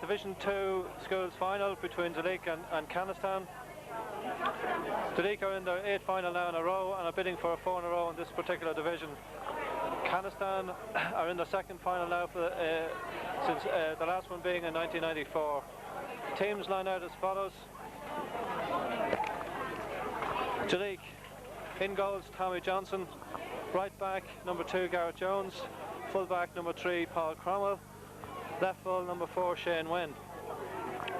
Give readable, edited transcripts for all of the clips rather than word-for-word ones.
Division 2 schools final between Duleek and Cannistown. Duleek are in their 8th final now in a row and are bidding for a 4 in a row in this particular division. Cannistown are in their 2nd final now for, since the last one being in 1994. Teams line out as follows. Duleek, in goals Tommy Johnson, right back number 2 Garrett Jones, full back number 3 Paul Cromwell, left full number 4 Shane Wynn,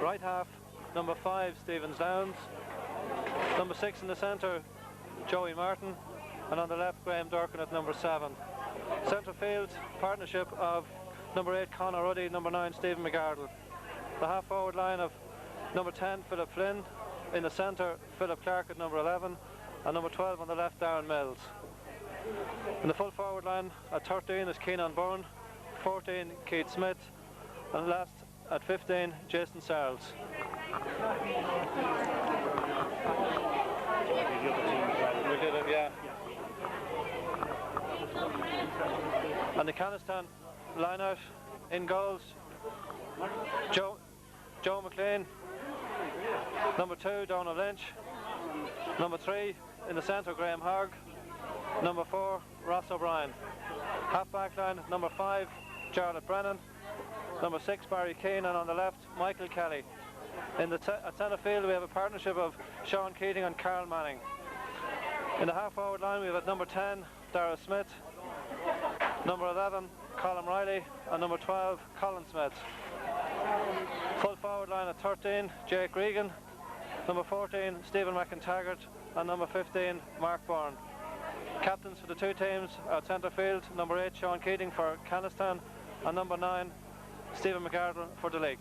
right half number 5 Stephen Downs, number 6 in the centre Joey Martin, and on the left Graham Durkin at number 7. Centre field partnership of number 8 Conor Ruddy, number 9 Stephen McArdle. The half forward line of number 10 Philip Flynn, in the centre Philip Clark at number 11, and number 12 on the left Darren Mills. In the full forward line at 13 is Keenan Byrne, 14 Keith Smith, and last at 15 Jason Searles. We did it, yeah. And the Cannistown line out in goals, Joe McLean, number 2 Donald Lynch, number 3 in the centre Graham Hogg, number 4 Ross O'Brien. Half back line number 5 Charlotte Brennan, number 6 Barry Keane, and on the left Michael Kelly. In the at centre field we have a partnership of Sean Keating and Carl Manning. In the half forward line we have at number 10 Dara Smith, number 11 Colin Riley, and number 12 Colin Smith. Full forward line at 13 Jake Regan, number 14 Stephen McIntaggart, and number 15 Mark Byrne. Captains for the two teams at centre field, number 8 Sean Keating for Cannistown, and number 9 Stephen McArdle for Duleek.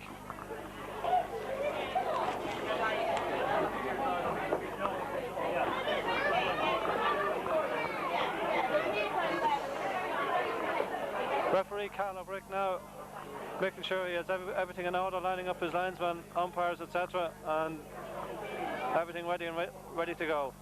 Referee Carl O'Brick now making sure he has everything in order, lining up his linesmen, umpires, etc., and everything ready and ready to go.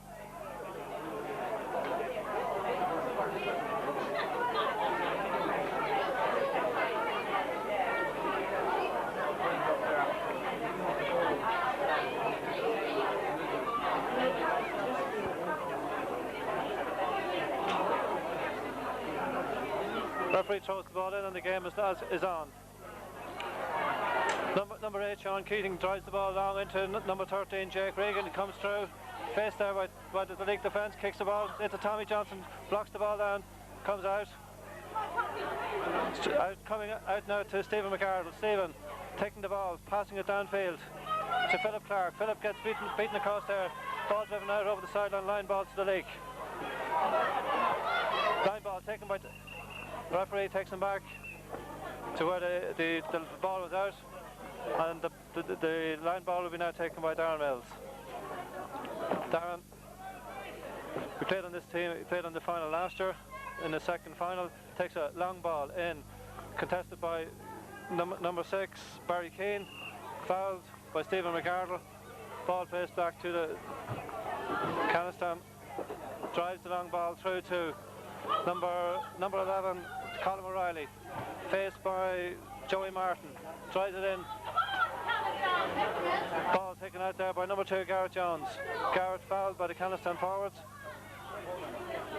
Referee throws the ball in and the game is on. Number 8 Sean Keating drives the ball long into number 13 Jake Regan. He comes through, faced there by the Duleek defence, kicks the ball into Tommy Johnson, blocks the ball down, comes out. Coming out now to Stephen McArdle. Stephen taking the ball, passing it downfield to Philip Clark. Philip gets beaten across there. Ball driven out over the sideline, line ball to Duleek. Line ball taken by... The referee takes him back to where the ball was out, and the line ball will be now taken by Darren Mills. Darren, we played on this team, he played on the final last year, in the second final, takes a long ball in, contested by number 6 Barry Keane, fouled by Stephen McArdle, ball placed back to the Cannistown, drives the long ball through to number 11 Colin O'Reilly, faced by Joey Martin, drives it in, ball taken out there by number 2 Garrett Jones. Garrett fouled by the Cannistown forwards,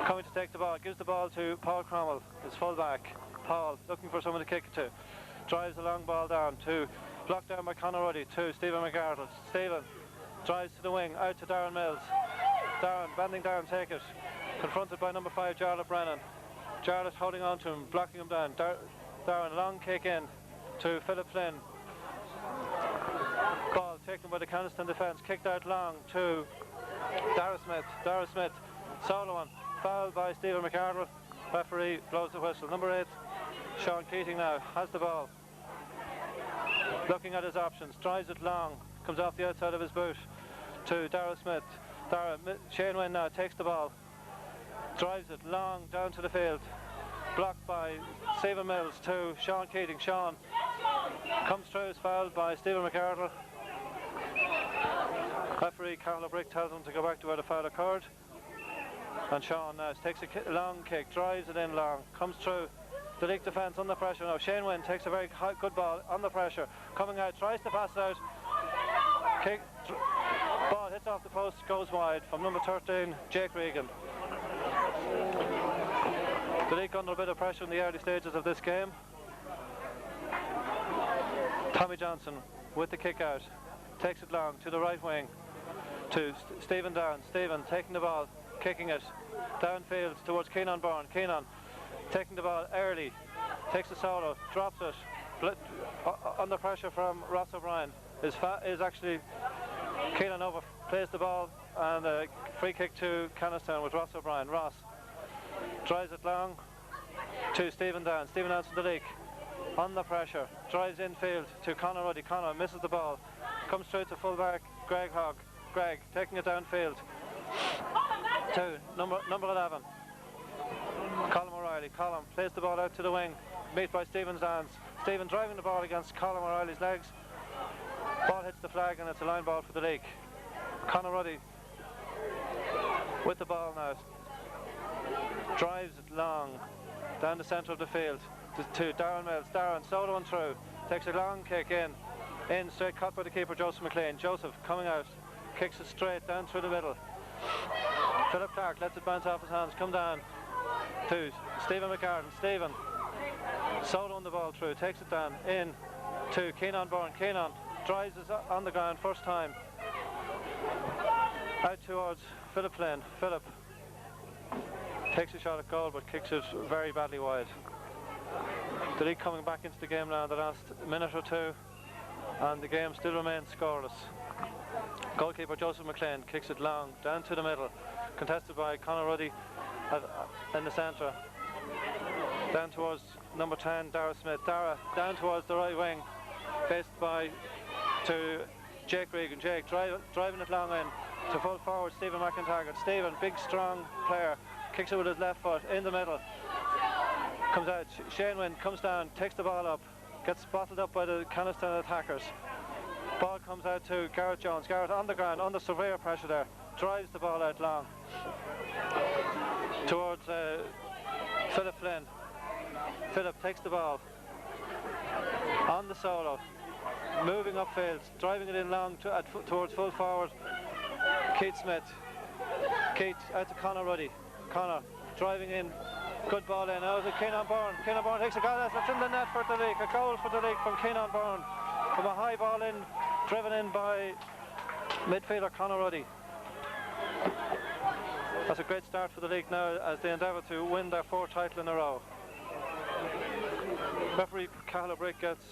coming to take the ball, gives the ball to Paul Cromwell, his full back. Paul looking for someone to kick it to, drives the long ball down to, blocked down by Conor Ruddy to Stephen McArdle. Stephen drives to the wing, out to Darren Mills. Darren bending down, take it, confronted by number 5 Jarlath Brennan. Jarlath holding on to him, blocking him down. Darren long kick in to Philip Flynn. Ball taken by the Cannistown defence, kicked out long to Dara Smith. Dara Smith, solo one, fouled by Stephen McArdle. Referee blows the whistle. Number 8 Sean Keating now has the ball, looking at his options, drives it long, comes off the outside of his boot to Dara Smith. Shane Wynn now takes the ball, drives it long down to the field, blocked by Stephen Mills to Sean Keating. Sean comes through, is fouled by Stephen McArdle. Referee Carl O'Brick tells him to go back to where the foul occurred, and Sean now takes a long kick, drives it in long, comes through Duleek defence under pressure now. Shane Wynn takes a very good ball under pressure. Coming out, tries to pass it out. Ball hits off the post, goes wide from number 13, Jake Regan. Duleek under a bit of pressure in the early stages of this game. Tommy Johnson with the kick out. Takes it long to the right wing to Stephen Down. Stephen taking the ball, kicking it downfield towards Keenan Byrne. Keenan taking the ball early, takes the solo, drops it under pressure from Ross O'Brien. Is actually Keenan overplays the ball, and a free kick to Cannistown with Ross O'Brien. Ross drives it long to Stephen Down. Stephen Down from Duleek under pressure, drives infield to Conor Ruddy. Conor misses the ball, comes through to fullback Greg Hogg. Greg taking it downfield to number 11, Colin O'Reilly. Colin plays the ball out to the wing, met by Stephen's hands. Stephen driving the ball against Colin O'Reilly's legs. Ball hits the flag and it's a line ball for the league. Conor Ruddy with the ball now. Drives it long down the centre of the field to Darren Mills. Darren solo and through. Takes a long kick in straight, caught by the keeper Joseph McLean. Joseph coming out, kicks it straight down through the middle. Philip Clark lets it bounce off his hands, come down to Stephen McCartan. Stephen solo on the ball through, takes it down in to Keenan Byrne. Keenan drives it on the ground first time out towards Philip Flynn. Philip takes a shot at goal but kicks it very badly wide. The league coming back into the game now in the last minute or two, and the game still remains scoreless. Goalkeeper Joseph McLean kicks it long down to the middle, contested by Conor Ruddy in the centre, down towards number 10 Dara Smith. Dara down towards the right wing, faced to Jake Regan. Jake driving it long in to full forward Stephen McIntyre. Stephen, big strong player, kicks it with his left foot in the middle, comes out. Shane Wynn comes down, takes the ball up, gets bottled up by the Cannistown attackers. Ball comes out to Garrett Jones. Garrett on the ground, under severe pressure there, drives the ball out long towards Philip Flynn. Philip takes the ball on the solo, moving upfield, driving it in long towards full forward Keith Smith. Keith out to Conor Ruddy. Conor driving in, good ball in, out to Keenan Byrne. Keenan Byrne takes a goal, that's in the net for Duleek. A goal for Duleek from Keenan Byrne, from a high ball in, driven in by midfielder Conor Ruddy. That's a great start for the league now as they endeavour to win their fourth title in a row. Referee Cahill Brick gets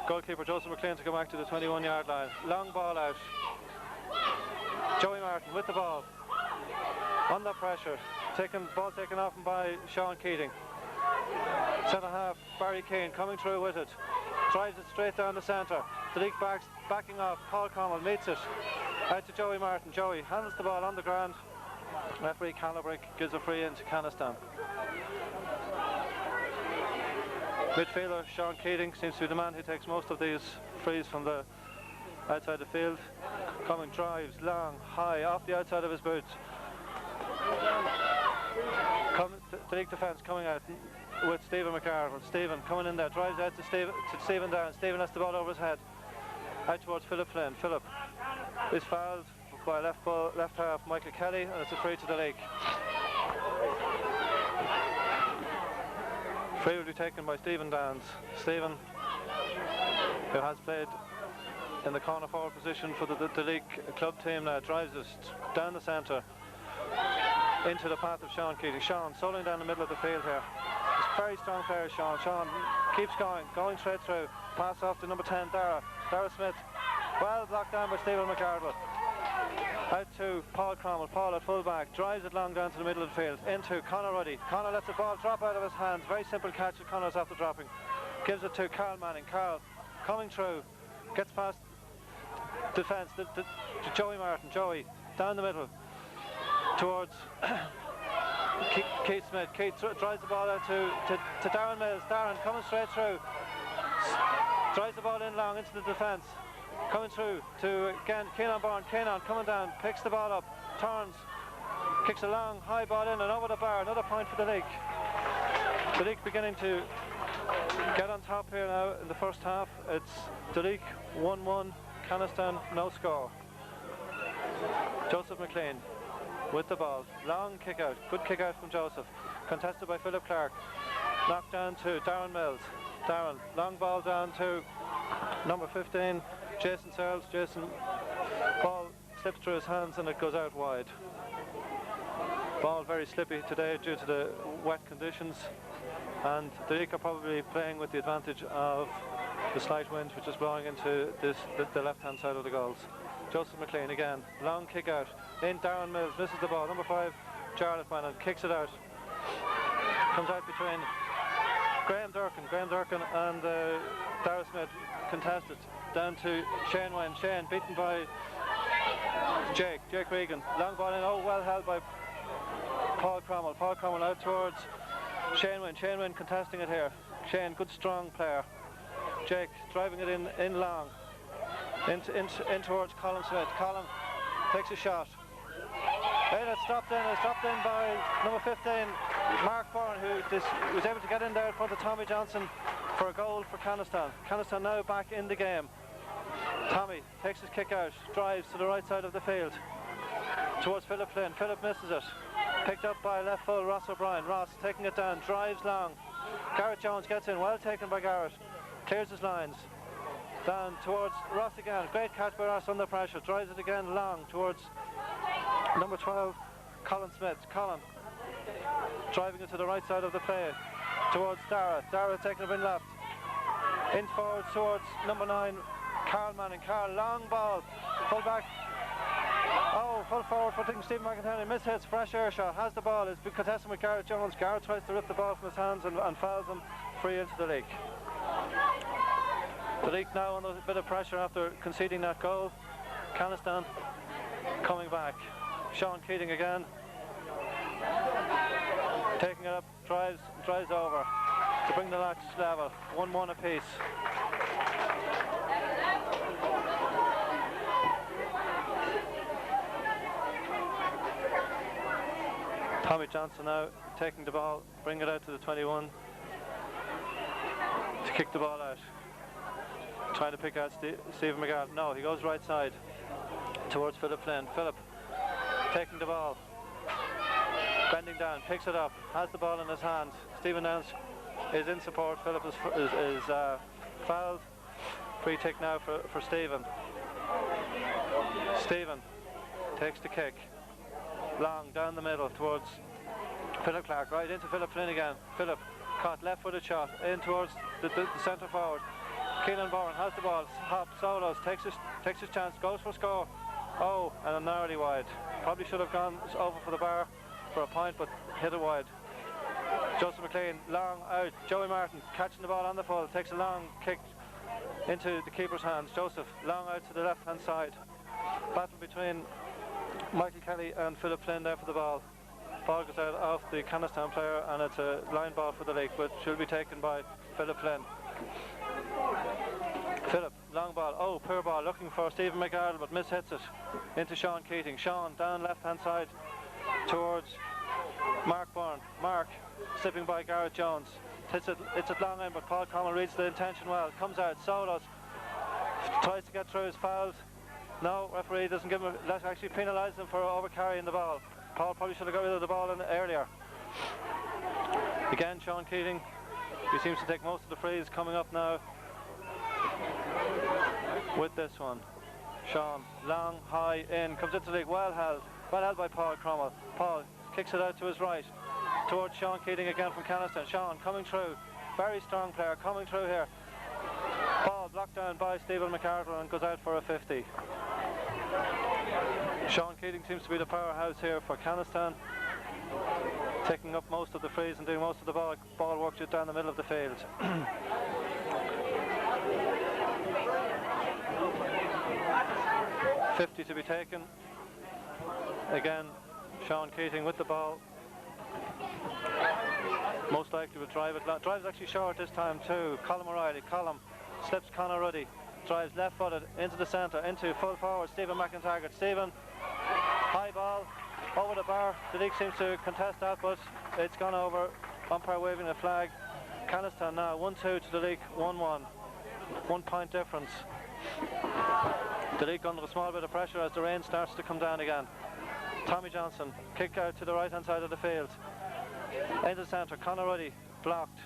goalkeeper Joseph McLean to go back to the 21-yard line. Long ball out. Joey Martin with the ball, under pressure, ball taken off him by Sean Keating. Centre half Barry Keane coming through with it, drives it straight down the centre. The league backing off. Paul Connell meets it out to Joey Martin. Joey handles the ball on the ground. Referee Cahill gives a free in to Cannistown. Midfielder Sean Keating seems to be the man who takes most of these frees from the outside the field. Coming, drives long, high, off the outside of his boots. The league defence coming out with Stephen McCarroll. Stephen coming in there, drives out to Stephen Down. Stephen has the ball over his head, out towards Philip Flynn. Philip is fouled by left half Michael Kelly, and it's a free to the league. Free will be taken by Stephen Downs. Stephen, who has played in the corner forward position for the league club team now, drives it down the centre into the path of Sean Keating. Sean soloing down the middle of the field here. He's a very strong player, Sean. Sean keeps going straight through. Pass off to number 10, Dara Smith. Well blocked down by Stephen McArdle. Out to Paul Cromwell. Paul at full back, drives it long down to the middle of the field, into Conor Ruddy. Conor lets the ball drop out of his hands. Very simple catch that Conor's after dropping. Gives it to Carl Manning. Carl coming through, gets past defence to Joey Martin. Joey down the middle towards Keith Smith. Keith drives the ball out to Darren Mills. Darren coming straight through, drives the ball in long into the defence. Coming through to again Keenan Byrne. Keenan coming down, picks the ball up, turns, kicks a long high ball in and over the bar. Another point for the league. The league beginning to Get on top here now in the first half. It's Duleek 1-1, Cannistown no score. Joseph McLean with the ball. Long kick out. Good kick out from Joseph. Contested by Philip Clark. Knocked down to Darren Mills. Darren, long ball down to number 15, Jason Searles. Jason, ball slips through his hands and it goes out wide. Ball very slippy today due to the wet conditions, and the Duleek are probably playing with the advantage of the slight wind which is blowing into the left hand side of the goals. Joseph McLean again, long kick out in. Darren Mills misses the ball. Number 5, Jarlath Bannon kicks it out. Comes out between Graham Durkin and Dara Smith, contested down to Shane Wynne. Shane beaten by Jake Regan. Long ball in, well held by Paul Cromwell out towards Shane Wynne contesting it here. Shane, good strong player. Jake driving it in long. In towards Colin Smith. Colin takes a shot. And it's stopped in by number 15, Mark Bourne, who was able to get in there in front of Tommy Johnson for a goal for Cannistown. Cannistown now back in the game. Tommy takes his kick out, drives to the right side of the field towards Philip Flynn. Philip misses it. Picked up by left full Ross O'Brien. Ross taking it down, drives long. Garrett Jones gets in, well taken by Garrett. Clears his lines. Down towards Ross again. Great catch by Ross under pressure. Drives it again long towards number 12, Colin Smith. Colin driving it to the right side of the play towards Dara. Dara taking it in left. In forward towards number 9, Carl Manning. Carl, long ball. Full back. Full forward for Stephen McIntyre. Mishits, fresh air shot. Has the ball. It's been contested with Garrett Jones. Garrett tries to rip the ball from his hands and fouls him free into the league. The league now under a bit of pressure after conceding that goal. Cannistown coming back. Sean Keating again. Taking it up, drives over to bring the match level. 1-1 apiece. Tommy Johnson now taking the ball, bring it out to the 21 to kick the ball out. Trying to pick out Stephen McGarvey. No, he goes right side towards Philip Flynn. Philip taking the ball, bending down, picks it up, has the ball in his hand. Stephen Nance is in support. Philip is fouled. Free kick now for Stephen. Stephen takes the kick. Long down the middle towards Philip Clark, right into Philip Flynn again. Philip caught left-footed shot in towards the centre forward. Keelan Bourne has the ball, hops, solos, takes his chance, goes for score. And narrowly wide. Probably should have gone over for the bar for a point, but hit it wide. Joseph McLean, long out. Joey Martin catching the ball on the full, takes a long kick into the keeper's hands. Joseph, long out to the left-hand side. Battle between Michael Kelly and Philip Flynn there for the ball. Ball goes out off the Cannistown player, and it's a line ball for the league, but should be taken by Philip Flynn. Philip, long ball, poor ball, looking for Stephen McArdle, but mishits it into Sean Keating. Sean down left hand side towards Mark Bourne. Mark slipping by Garrett Jones. It's at long end, but Paul Cromwell reads the intention well. Comes out, solos, tries to get through, is fouled. No, referee doesn't give him, let's actually penalise him for over carrying the ball. Paul probably should have got rid of the ball earlier. Again, Sean Keating, he seems to take most of the frees. Coming up now with this one. Sean, long, high, in, comes into the league, well held by Paul Cromwell. Paul kicks it out to his right towards Sean Keating again from Cannistown. Sean coming through, very strong player coming through here. Paul blocked down by Stephen McArdle and goes out for a 50. Sean Keating seems to be the powerhouse here for Cannistown, taking up most of the frees and doing most of the ball work just down the middle of the field. $50 to be taken. Again, Sean Keating with the ball. Most likely will drive it. Drives actually short this time too. Colm O'Reilly. Colm slips Conor Ruddy. Drives left-footed into the centre, into full forward Stephen McIntyre. Stephen, high ball, over the bar. The league seems to contest that, but it's gone over. Umpire waving a flag. Cannistown now 1-2 to Duleek, 1-1. 1 point difference. Duleek under a small bit of pressure as the rain starts to come down again. Tommy Johnson, kick out to the right hand side of the field. Into the centre, Conor Ruddy, blocked.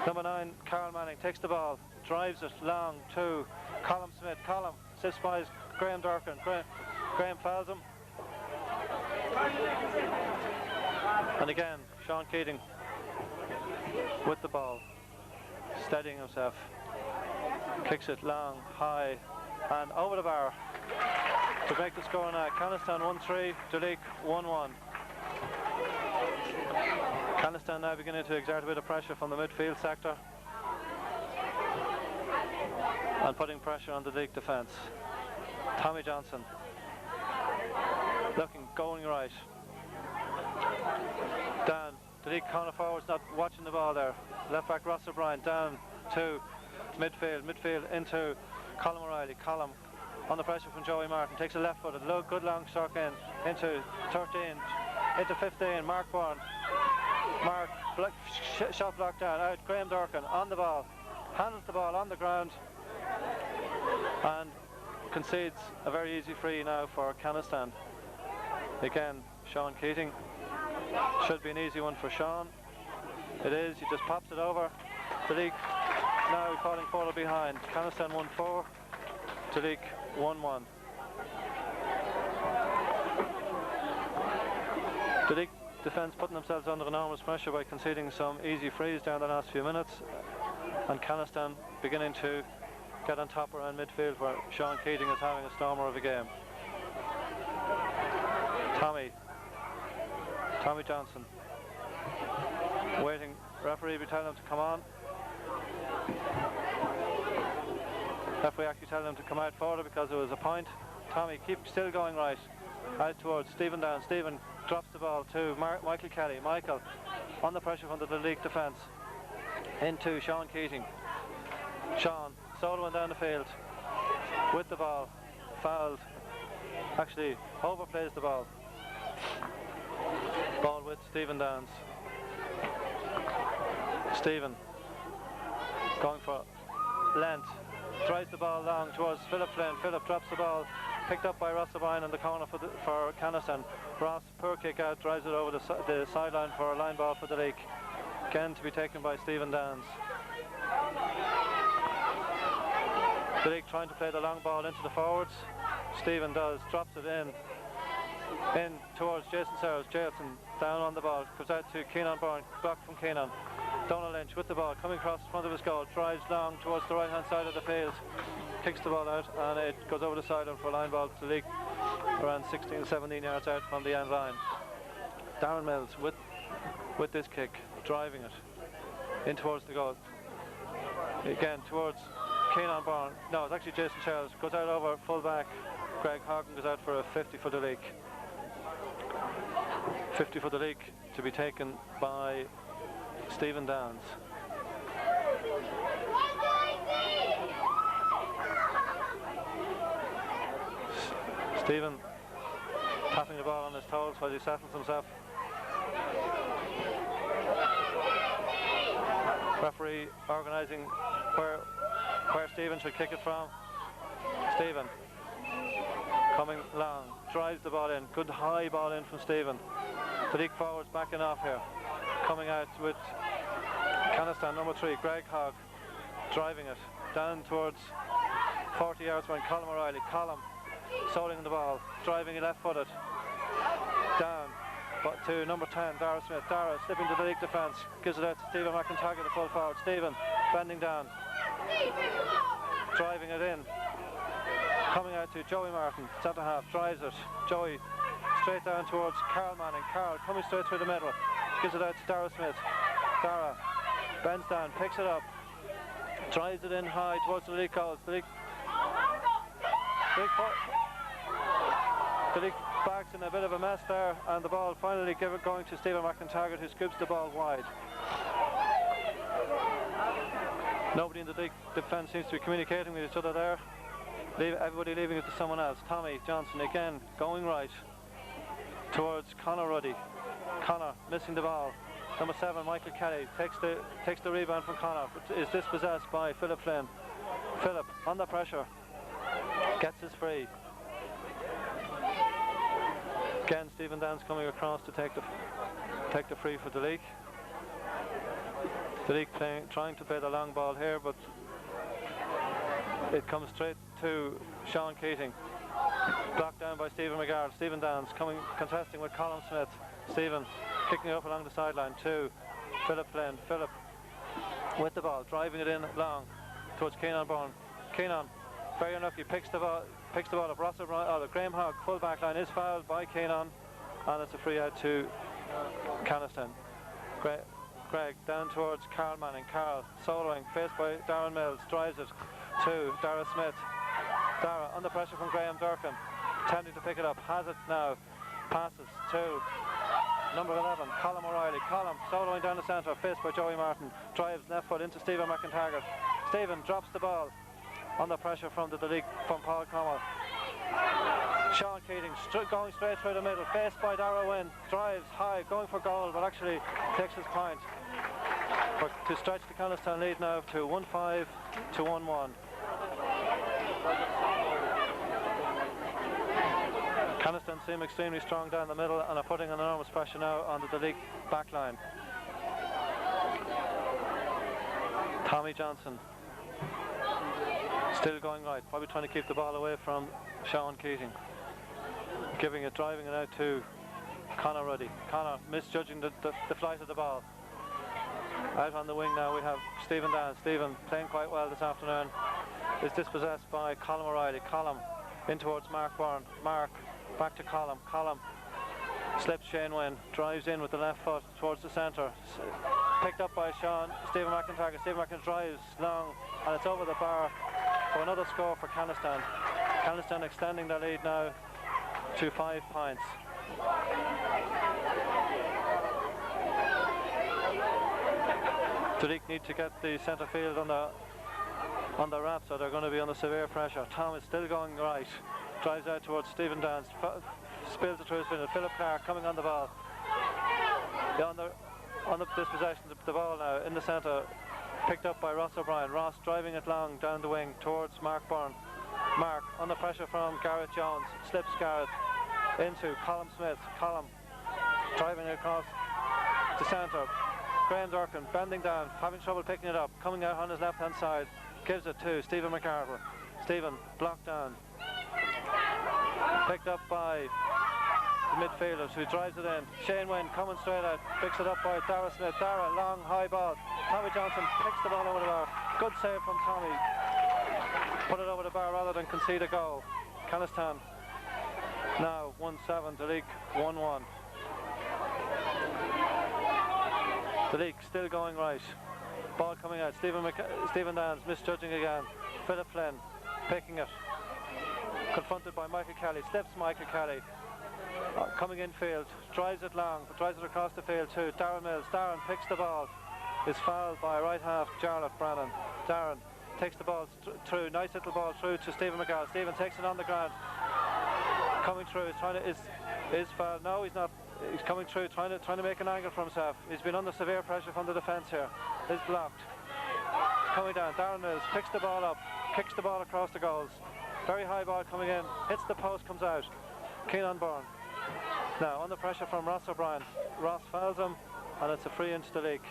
Number 9, Carl Manning, takes the ball, drives it long to Colm Smith. Colm sits by Graham Durkin. Graham fouls him. And again, Sean Keating with the ball, steadying himself. Kicks it long, high, and over the bar to make the score now. Cannistown 1-3, Duleek 1-1. Cannistown now beginning to exert a bit of pressure from the midfield sector and putting pressure on the Duleek defence. Tommy Johnson going right. Down, Duleek corner forwards not watching the ball there. Left back Ross O'Brien down to midfield into Colm O'Reilly. Colm under pressure from Joey Martin, takes a left footed, good long stroke into 13, into 15, Mark Bourne. Mark, shot blocked down, out, Graham Durkin on the ball, handles the ball on the ground and concedes a very easy free now for Cannistown. Again, Sean Keating, should be an easy one for Sean. It is, he just pops it over. Duleek now falling forward behind. Cannistown 1-4, Duleek 1-1. Duleek defence putting themselves under enormous pressure by conceding some easy frees down the last few minutes, and Cannistown beginning to get on top around midfield where Sean Keating is having a stormer of a game. Tommy Johnson waiting, referee be telling him to come on. Referee actually telling him to come out further because it was a point. Tommy keeps still going right, out towards Stephen Down. Stephen drops the ball to Michael Kelly. Michael on the pressure from the Duleek defence into Sean Keating. Sean soloing down the field with the ball, fouled, actually overplays the ball. Ball with Stephen Downs. Stephen going for length, drives the ball long towards Philip Flynn. Philip drops the ball, picked up by Ross O'Brien in the corner for Cannistown. Ross, poor kick out, drives it over the sideline for a line ball for Duleek. Again to be taken by Stephen Downs. Duleek trying to play the long ball into the forwards. Stephen does, drops it in towards Jason Sears. Jason down on the ball, comes out to Keenan Byrne, blocked from Keenan. Donald Lynch with the ball, coming across the front of his goal, drives long towards the right hand side of the field, kicks the ball out and it goes over the sideline for a line ball to Duleek around 16-17 yards out from the end line. Darren Mills with this kick, driving it in towards the goal. Again towards Keenan Byrne. No, it's actually Jason Charles, goes out over full back. Greg Hogan goes out for a 50 for Duleek. 50 for Duleek to be taken by Stephen Downs. Stephen tapping the ball on his toes while he settles himself. Referee organising where Stephen should kick it from. Stephen coming long, drives the ball in, good high ball in from Stephen. Duleek forwards backing off here. Coming out with Cannistown number 3, Greg Hogg, driving it down towards 40 yards behind Colm O'Reilly. Colm soling the ball, driving it left footed. Down but to number 10, Dara Smith. Dara slipping to the Duleek defence, gives it out to Stephen McIntyre, the full forward. Stephen bending down, driving it in. Coming out to Joey Martin, centre half, drives it. Joey straight down towards Carl Manning. Carl coming straight through the middle, gives it out to Dara Smith. Dara bends down, picks it up, drives it in high towards the Duleek goals. Duleek backs in a bit of a mess there, and the ball finally going to Stephen McIntyre, who scoops the ball wide. Nobody in the Duleek defence seems to be communicating with each other there. Everybody leaving it to someone else. Tommy Johnson again going right towards Conor Ruddy. Conor missing the ball, Number 7, Michael Kelly, takes the rebound from Connor, but is dispossessed by Philip Flynn. Philip, under pressure, gets his free. Again, Stephen Dance coming across to take the free for Duleek. Duleek trying to play the long ball here, but it comes straight to Sean Keating. Blocked down by Stephen McGarrett. Stephen Dance contesting with Colin Smith. Stephen kicking it up along the sideline to Philip Flynn. Philip with the ball, driving it in long towards Keenan Byrne. Keenan, very unlucky, picks the ball up. Ross O'Brien, Graham Hogg, full back line, is fouled by Keenan, and it's a free out to Cannistown. Greg down towards Carl Manning. Carl soloing, faced by Darren Mills, drives it to Dara Smith. Dara under pressure from Graham Durkin, attempting to pick it up, has it now, passes to number 11, Colm O'Reilly. Colm soloing down the centre, faced by Joey Martin, drives left foot into Stephen McIntaggart. Stephen drops the ball under pressure from the Duleek, from Paul Cromwell. Sean Keating going straight through the middle, faced by Dara Wynn, drives high, going for goal, but actually takes his point. But to stretch the Cannistown lead now to 1-5 to 1-1. Cannistown seem extremely strong down the middle and are putting an enormous pressure now on the Duleek back line. Tommy Johnson still going right, probably trying to keep the ball away from Sean Keating. Driving it out to Conor Ruddy. Conor misjudging the flight of the ball. Out on the wing now we have Stephen Dance. Stephen playing quite well this afternoon. Is dispossessed by Colm O'Reilly. Colm in towards Mark Byrne. Mark back to Colm. Colm slips Shane Wynn. Drives in with the left foot towards the centre. Picked up by Stephen McIntaggart. Stephen McIntaggart drives long and it's over the bar for another score for Cannistown. Cannistown extending their lead now to 5 points. Duleek need to get the centre field on the wrap, so they're going to be under severe pressure. Tom is still going right, drives out towards Stephen Dance, spills it through his finish. Philip Clark coming on the ball. On the dispossession, the ball now in the centre, picked up by Ross O'Brien. Ross driving it long down the wing towards Mark Byrne. Mark under pressure from Garrett Jones, slips Garrett into Colm Smith. Colm driving it across the centre. Graham Durkin bending down, having trouble picking it up, coming out on his left hand side, gives it to Stephen McCarver. Stephen blocked down, picked up by the midfielders who drives it in. Shane Wynn coming straight out, picks it up by Dara Smith. Dara, long high ball. Tommy Johnson picks the ball over the bar. Good save from Tommy. Put it over the bar rather than concede a goal. Cannistown now 1-7, Duleek 1-1. Duleek still going right. Ball coming out. Stephen Dance misjudging again. Philip Flynn picking it. Confronted by Michael Kelly. Slips Michael Kelly. Coming infield. Drives it long. But drives it across the field too. Darren Mills. Darren picks the ball. Is fouled by right half Jarlath Brannan. Darren takes the ball through. Nice little ball through to Stephen McGarrett. Stephen takes it on the ground. Coming through. Is fouled. No, he's not. He's coming through, trying to make an angle for himself. He's been under severe pressure from the defence here. Is blocked. Coming down. Darren Mills picks the ball up, kicks the ball across the goals. Very high ball coming in. Hits the post, comes out. Keenan Byrne. Now under pressure from Ross O'Brien. Ross fouls him, and it's a free into the league.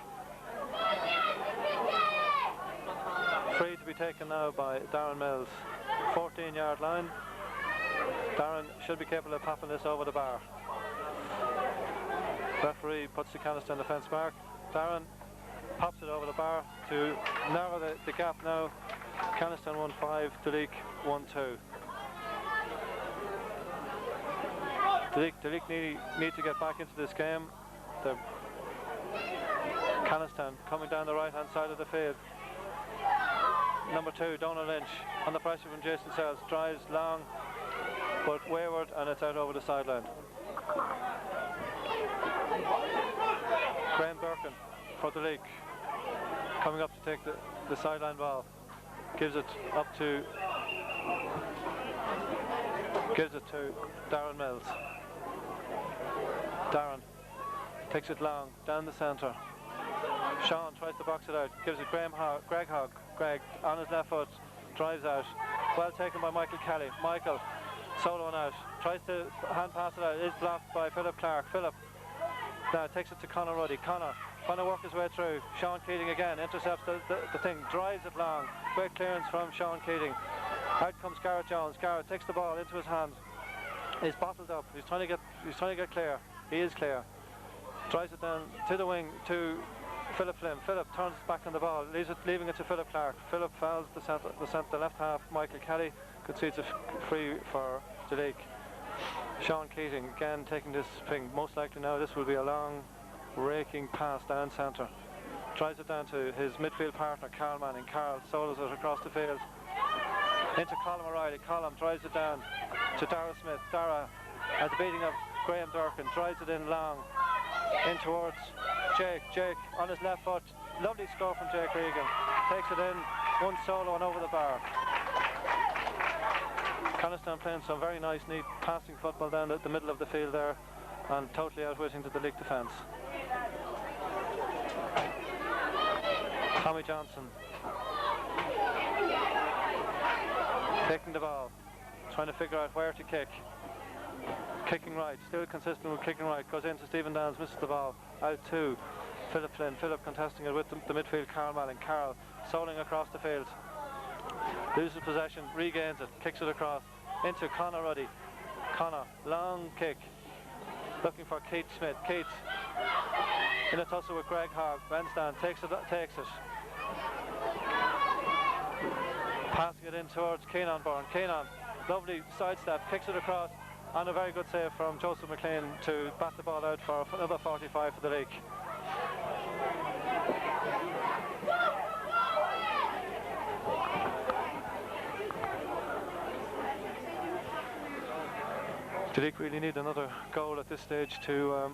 Free to be taken now by Darren Mills. 14-yard line. Darren should be capable of popping this over the bar. Referee puts the Cannistown defence mark. Darren pops it over the bar to narrow the gap now. Cannistown 1-5, Duleek 1-2. Duleek need to get back into this game. Cannistown coming down the right hand side of the field. Number 2, Donald Lynch, under pressure from Jason Sells, drives long but wayward, and it's out over the sideline. Graham Durkin for the league, coming up to take the sideline ball, gives it to Darren Mills. Darren kicks it long, down the centre. Sean tries to box it out, gives it Greg on his left foot, drives out. Well taken by Michael Kelly. Michael soloing out, tries to hand pass it out, is blocked by Philip Clark. Philip now takes it to Conor Ruddy. Conor trying to work his way through. Sean Keating again intercepts the thing, drives it long. Great clearance from Sean Keating. Out comes Garrett Jones. Garrett takes the ball into his hand. He's bottled up. He's trying to get clear. He is clear. Drives it down to the wing to Philip Flynn. Philip turns back on the ball, leaving it to Philip Clark. Philip fouls the left half. Michael Kelly concedes a free for Duleek. Sean Keating again taking this thing. Most likely now this will be a long raking pass down centre. Drives it down to his midfield partner Carl Manning. Carl solos it across the field into Colm O'Reilly. Colm drives it down to Dara Smith. Dara at the beating of Graham Durkin drives it in long in towards Jake. Jake on his left foot. Lovely score from Jake Regan. Takes it in, one solo and over the bar. Cannistown playing some very nice, neat passing football down the middle of the field there and totally outwitting the Duleek defence. Tommy Johnson taking the ball, trying to figure out where to kick. Kicking right, still consistent with kicking right, goes into Stephen Downs, misses the ball, out to Philip Flynn. Philip contesting it with the midfield Carl Malling. Carl soling across the field, loses possession, regains it, kicks it across into Conor Ruddy. Conor, long kick, looking for Keith Smith. Keith in a tussle with Greg Hogg. Bensdown takes it. Passing it in towards Keenan Byrne. Keenan, lovely sidestep, kicks it across, and a very good save from Joseph McLean to bat the ball out for another 45 for the Duleek. Duleek really need another goal at this stage to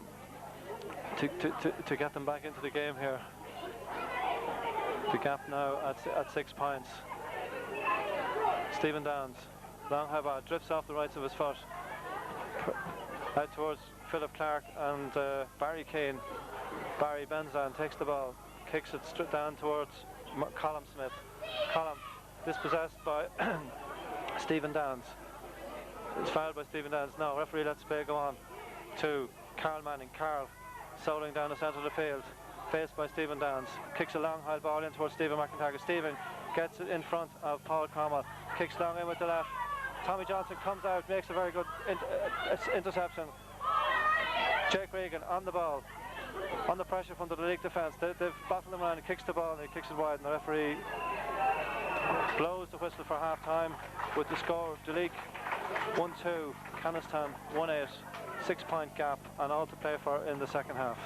get them back into the game here. The gap now at 6 points. Stephen Downs, long high ball, drifts off the rights of his foot. Out towards Philip Clark and Barry Keane. Barry bends down, takes the ball, kicks it down towards Colm Smith. Colm dispossessed by Stephen Downs. It's fouled by Stephen Downs. No, referee lets play go on to Carl Manning. Carl soling down the centre of the field, faced by Stephen Downs. Kicks a long high ball in towards Stephen McIntyre. Stephen gets it in front of Paul Cromwell. Kicks long in with the left. Tommy Johnson comes out, makes a very good interception. Jake Regan on the ball, under pressure from the Duleek defence. They've battled him around. He kicks the ball and he kicks it wide, and the referee blows the whistle for half time with the score Duleek 1-2, Cannistown 1-8, 6 point gap, and all to play for in the second half.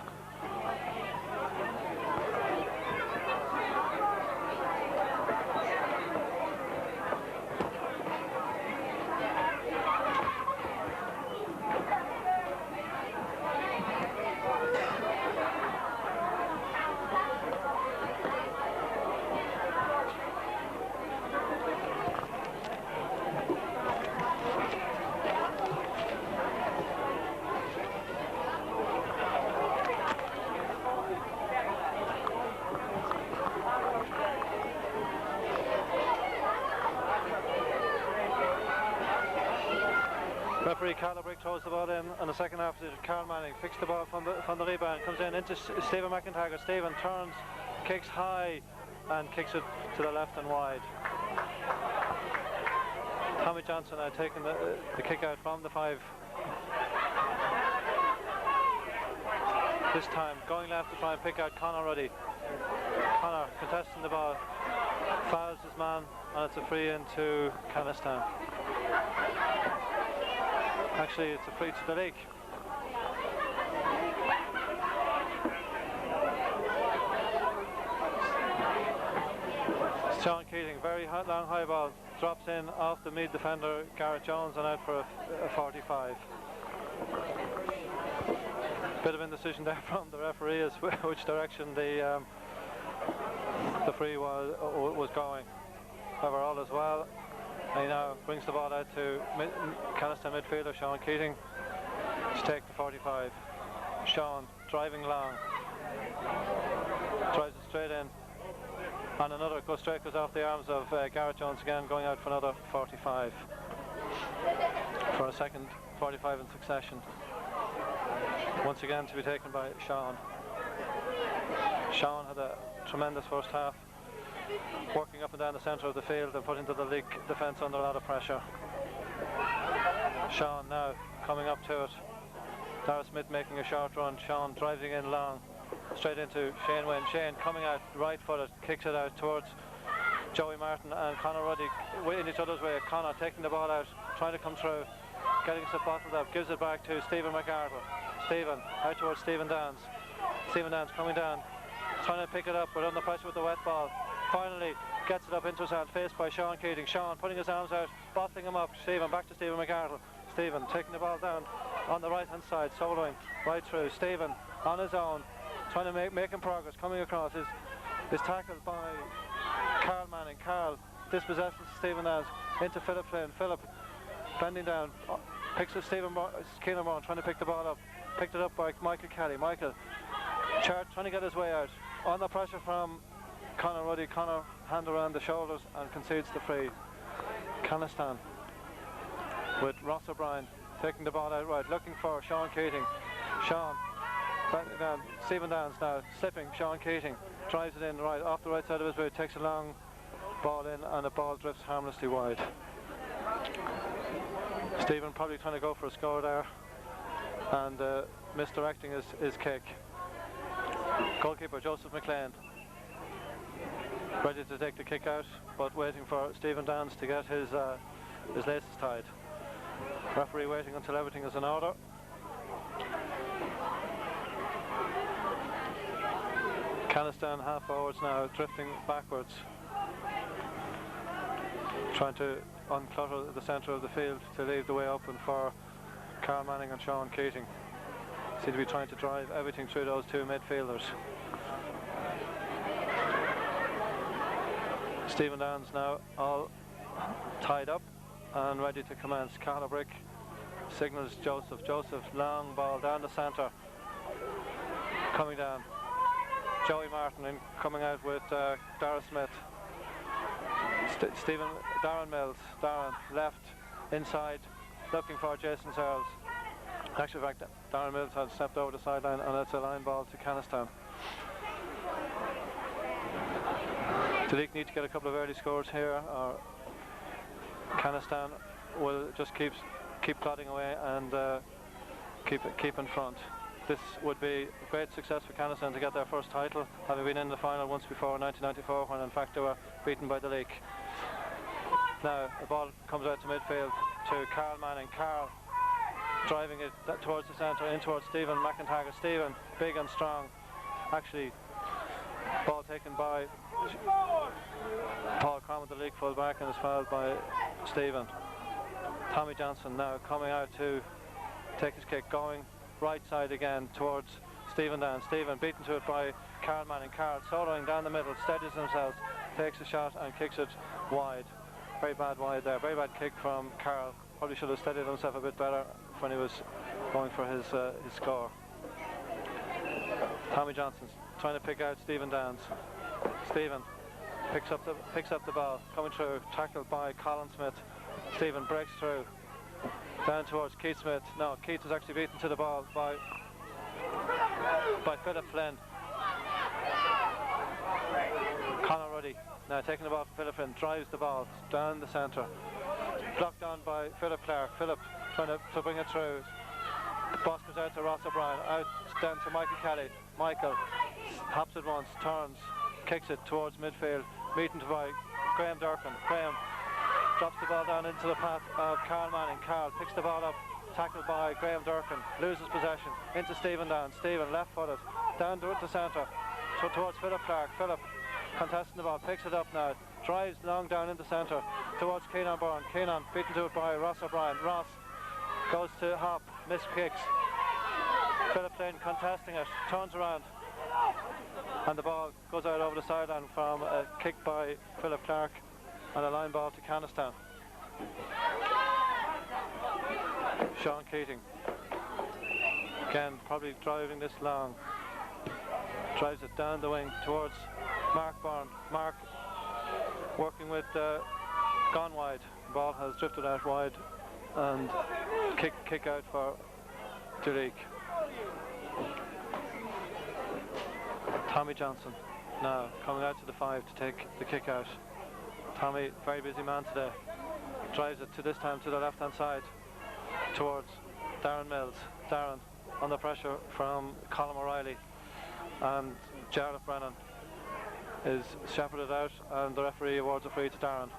Referee Calabrick throws the ball in, and the second half is Carl Manning picks the ball from the rebound, comes in into Stephen McIntyre. Stephen turns, kicks high, and kicks it to the left and wide. Tommy Johnson now taking the kick out from the 5. This time going left to try and pick out Conor Ruddy. Conor contesting the ball, fouls his man, and it's a free into Cannistown. Actually, it's a free to Duleek. Sean Keating, very long high ball, drops in off the mid defender Garrett Jones and out for a 45. Bit of indecision there from the referee as which direction the free was going. However, all is well. And he now brings the ball out to Cannistown midfielder Sean Keating to take the 45. Sean driving long. Drives it straight in. And another goes off the arms of Garrett Jones again, going out for another 45. For a second 45 in succession. Once again to be taken by Sean. Sean had a tremendous first half, working up and down the centre of the field and putting the Duleek defence under a lot of pressure. Sean now coming up to it. Dara Smith making a short run. Sean driving in long, straight into Shane Wynne. Shane coming out right-footed, kicks it out towards Joey Martin and Conor Ruddy in each other's way. Conor taking the ball out, trying to come through, getting it bottled up, gives it back to Stephen McArdle. Stephen out towards Stephen Downs. Stephen Downs coming down, trying to pick it up but under pressure with the wet ball. Finally gets it up into his hand, faced by Sean Keating. Sean putting his arms out, bottling him up. Stephen back to Stephen McArdle. Stephen taking the ball down on the right hand side, soloing right through. Stephen on his own, trying to making progress, coming across. Is tackled by Carl Manning. Carl dispossesses Stephen Downs into Philip Flynn. Philip bending down, picks up Keelan Moran, trying to pick the ball up. Picked it up by Michael Kelly. Michael trying to get his way out. Under pressure from Conor Ruddy. Conor hand around the shoulders and concedes the free. Cannistown with Ross O'Brien taking the ball out right, looking for Sean Keating. Sean bending down. Stephen Downs now slipping. Sean Keating drives it in right off the right side of his boot, takes a long ball in and the ball drifts harmlessly wide. Stephen probably trying to go for a score there and misdirecting his kick. Goalkeeper Joseph McLean ready to take the kick out, but waiting for Stephen Downs to get his laces tied. Referee waiting until everything is in order. Cannistown half forwards now, drifting backwards, trying to unclutter the centre of the field to leave the way open for Carl Manning and Sean Keating. Seem to be trying to drive everything through those two midfielders. Stephen Downs now all tied up and ready to commence. Carla Brick signals Joseph. Joseph long ball down the centre, coming down. Joey Martin in, coming out with Dara Smith. Darren Mills. Darren left inside, looking for Jason Searles. Actually, in fact, Darren Mills had stepped over the sideline and it's a line ball to Cannistown. Duleek need to get a couple of early scores here, or Cannistown will just keep plodding away and keep in front. This would be a great success for Cannistown to get their first title, having been in the final once before in 1994 when in fact they were beaten by Duleek. Now the ball comes out to midfield to Carl Manning. Carl driving it towards the centre, in towards Stephen McIntyre. Stephen, big and strong. Actually, ball taken by Paul Cromwell, the Duleek full back, and is fouled by Stephen. Tommy Johnson now coming out to take his kick, going right side again towards Stephen Downs. Stephen beaten to it by Carl Manning. Carl soloing down the middle, steadies himself, takes a shot and kicks it wide. Very bad wide there, very bad kick from Carl. Probably should have steadied himself a bit better when he was going for his score. Tommy Johnson's trying to pick out Stephen Downs. Stephen picks up the ball, coming through, tackled by Colin Smith. Stephen breaks through, down towards Keith Smith. No, Keith was actually beaten to the ball by Philip Flynn. Conor Ruddy now taking the ball from Philip Flynn, drives the ball down the centre. Blocked on by Philip Clark. Philip trying to bring it through. The boss goes out to Ross O'Brien, out down to Michael Kelly. Michael hops it once, turns, kicks it towards midfield, beaten by Graham Durkin. Graham drops the ball down into the path of Carl Manning. Carl picks the ball up, tackled by Graham Durkin, loses possession, into Stephen Downs. Stephen left footed, down to the centre, towards Philip Clark. Philip contesting the ball, picks it up now, drives long down into centre, towards Keenan Byrne. Keenan beaten to it by Ross O'Brien. Ross goes to Hop, missed kicks. Philip Flynn contesting it, turns around, and the ball goes out over the sideline from a kick by Philip Clark and a line ball to Cannistown. Sean Keating Again, probably driving this long. Drives it down the wing towards Mark Byrne. Mark working with gone wide. Ball has drifted out wide and kick out for Duleek. Tommy Johnson now coming out to the 5 to take the kick out. Tommy, very busy man today. Drives it to this time to the left hand side towards Darren Mills. Darren under pressure from Colm O'Reilly, and Jarlath Brennan is shepherded out and the referee awards a free to Darren.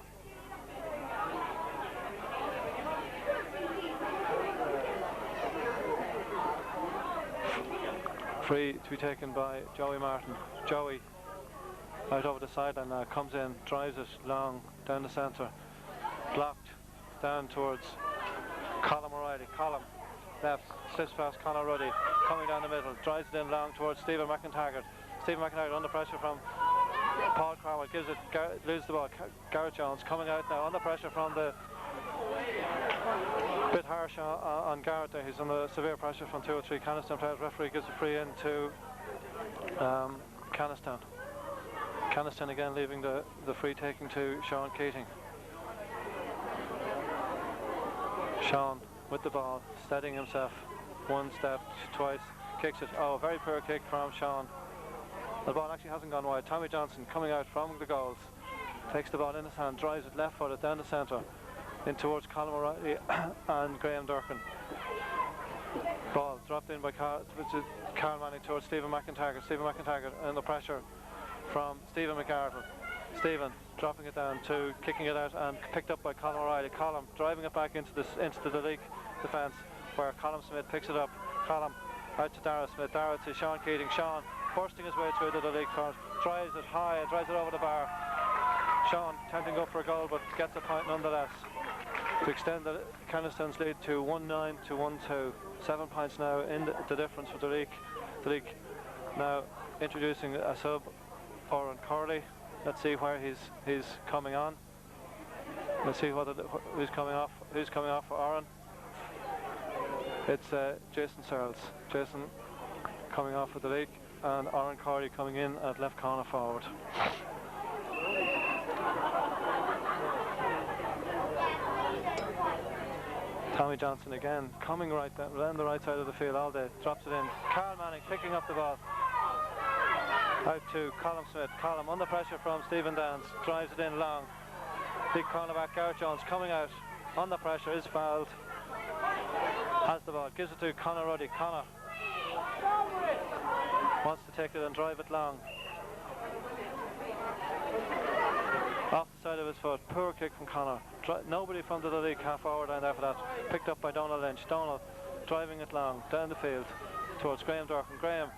Free to be taken by Joey Martin. Joey out over the sideline now, comes in, drives it long down the centre, blocked down towards Colm O'Reilly. Colm left, slips past Conor Ruddy, coming down the middle, drives it in long towards Stephen McIntaggart. Stephen McIntaggart under pressure from Paul Cromwell, gives it, loses the ball. Garrett Jones coming out now under pressure from the bit harsh on Garrett there. He's under severe pressure from 2 or 3 Cannistown players. Referee gives a free in to Cannistown. Cannistown again leaving the free taking to Sean Keating. Sean with the ball, steadying himself, one step, twice, kicks it. Oh, very poor kick from Sean. The ball actually hasn't gone wide. Tommy Johnson coming out from the goals, takes the ball in his hand, drives it left footed down the centre in towards Colm O'Reilly and Graham Durkin. Ball dropped in by Carl Manning towards Stephen McIntaggart. Stephen McIntaggart under pressure from Stephen McArdle. Stephen dropping it down to kicking it out and picked up by Colm O'Reilly. Colm driving it back into the Duleek defence where Colm Smith picks it up. Colm out to Dara Smith. Dara to Sean Keating. Sean bursting his way through the Duleek front, drives it high, drives it over the bar. Sean tempting up for a goal but gets a point nonetheless to extend the Cannistown's lead to 1-9 to 1-2. 7 points now in the difference for Duleek. Duleek now introducing a sub, Oran Corley. Let's see where he's coming on. Let's see who's coming off for Oran. It's Jason Searles. Jason coming off for Duleek and Oran Corley coming in at left corner forward. Tommy Johnson again coming right down the right side of the field all day, drops it in. Carl Manning picking up the ball out to Colm Smith. Colm under pressure from Stephen Downs, drives it in long. Big cornerback Garrett Jones coming out under pressure, is fouled, has the ball, gives it to Conor Ruddy. Conor wants to take it and drive it long off the side of his foot. Poor kick from Conor. Nobody from the Duleek half forward line after that. Picked up by Donald Lynch. Donald driving it long down the field towards Graham Durkin. Graham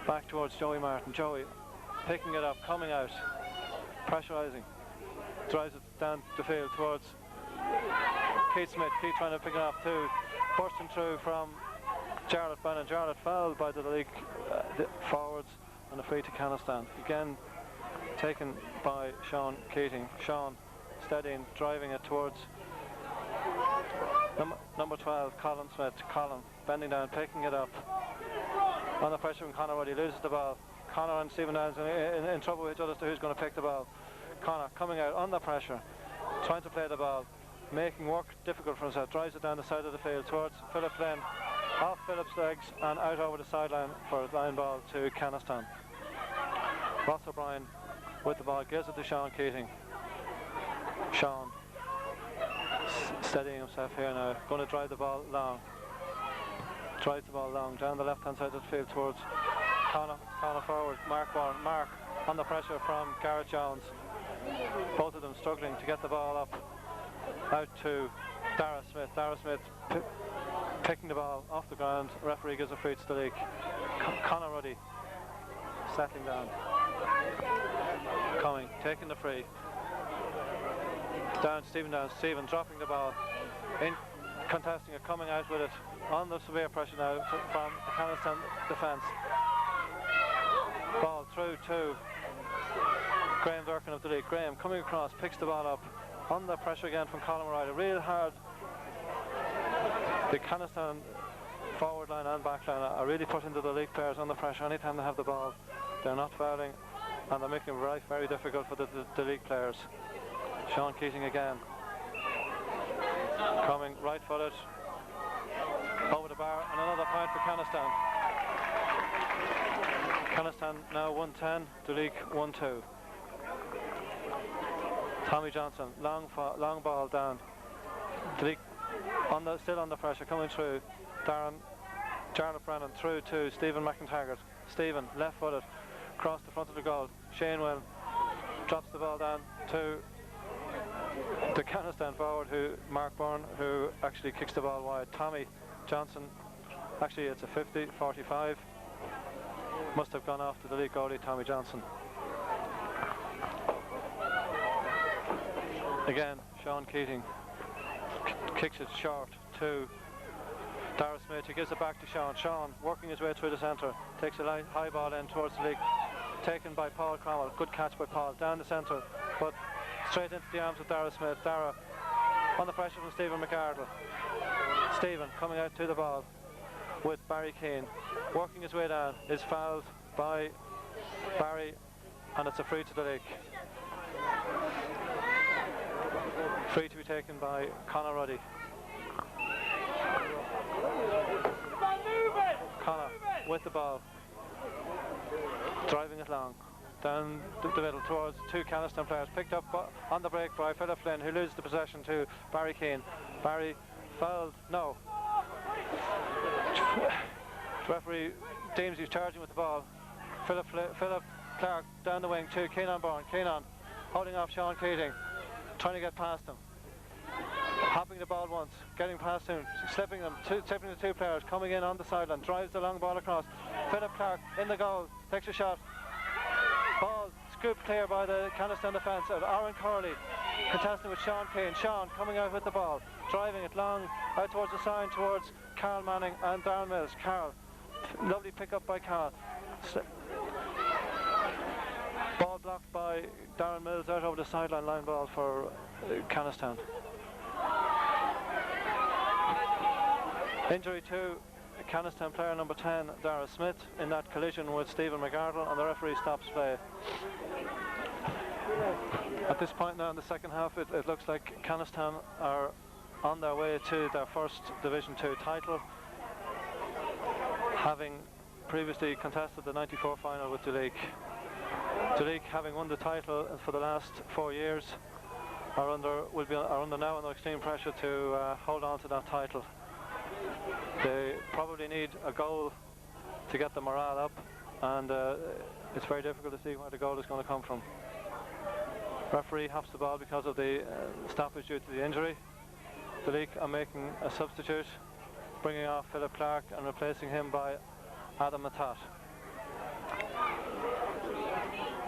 back towards Joey Martin. Joey picking it up, coming out, pressurising, drives it down the field towards Keith Smith. Keith trying to pick it up too, bursting through from Jarlath Brennan. Jarlath fouled by the Duleek forwards and a free to Cannistown. Again taken by Sean Keating. Sean steadying, driving it towards number 12, Colm Smith. Colm bending down, picking it up. Under pressure from Conor Ruddy, loses the ball. Conor and Stephen Downs in trouble with each other as to who's going to pick the ball. Conor coming out under pressure, trying to play the ball, making work difficult for himself, drives it down the side of the field towards Philip Flynn, off Philip's legs and out over the sideline for a line ball to Cannistown. Ross O'Brien with the ball, gives it to Sean Keating. Sean steadying himself here now, going to drive the ball long. Drives the ball long down the left hand side of the field towards Conor forward, Mark Byrne. Mark under pressure from Garrett Jones. Both of them struggling to get the ball up. Out to Dara Smith. Dara Smith picking the ball off the ground. Referee gives a free to Duleek. Conor Ruddy settling down. Coming, taking the free. Down Stephen Downs. Stephen dropping the ball. In contesting it, coming out with it. Under severe pressure now from the Cannistown defence. Ball through to Graham Durkin of Duleek. Graham coming across, picks the ball up. Under pressure again from Colm O'Reilly. Real hard. The Cannistown forward line and back line are really putting the Duleek players under pressure anytime they have the ball. They're not fouling, and they're making life very difficult for the Duleek players. Sean Keating again. Coming right-footed over the bar, and another point for Cannistown. Cannistown now 1-10, Duleek 1-2. Tommy Johnson, long ball down. Duleek still under pressure, coming through. Jarlath Brennan through to Stephen McIntaggart. Stephen, left-footed, across the front of the goal. Shane Will drops the ball down to the Cannistown forward, Mark Byrne, who actually kicks the ball wide. Tommy Johnson, actually it's a 50-45. Must have gone off to the Duleek goalie, Tommy Johnson. Again, Sean Keating kicks it short to Dara Smith, who gives it back to Sean. Sean working his way through the centre, takes a high ball in towards the Duleek, taken by Paul Cromwell. Good catch by Paul, down the centre, but straight into the arms of Dara Smith. Dara under pressure from Stephen McArdle. Stephen coming out to the ball with Barry Keane, working his way down, is fouled by Barry, and it's a free to the Duleek. Free to be taken by Conor Ruddy. Conor with the ball, driving it long down the middle towards two Cannistown players, picked up on the break by Philip Flynn, who loses the possession to Barry Keane. Barry fouled, no. The referee deems he's charging with the ball. Philip Clark down the wing to Keenan Bourne. Keenan holding off Sean Keating, trying to get past him. Hopping the ball once, getting past him, slipping the two players, coming in on the sideline, drives the long ball across. Philip Clark in the goal, takes a shot. Ball scooped clear by the Cannistown defence of Aaron Corley, contesting with Sean Keane. Sean coming out with the ball, driving it long out towards the sign, towards Carl Manning and Darren Mills. Carl, lovely pick up by Carl. Ball blocked by Darren Mills out over the sideline, line ball for Cannistown. Injury to Cannistown player number 10, Dara Smith, in that collision with Stephen McArdle, and the referee stops play. At this point now in the second half, it looks like Cannistown are on their way to their first Division 2 title, having previously contested the '94 final with Duleek. Duleek, having won the title for the last 4 years, are under now under extreme pressure to hold on to that title. They probably need a goal to get the morale up, and it's very difficult to see where the goal is going to come from. Referee hops the ball because of the stoppage due to the injury. Duleek are making a substitute, bringing off Philip Clark and replacing him by Adam Matat.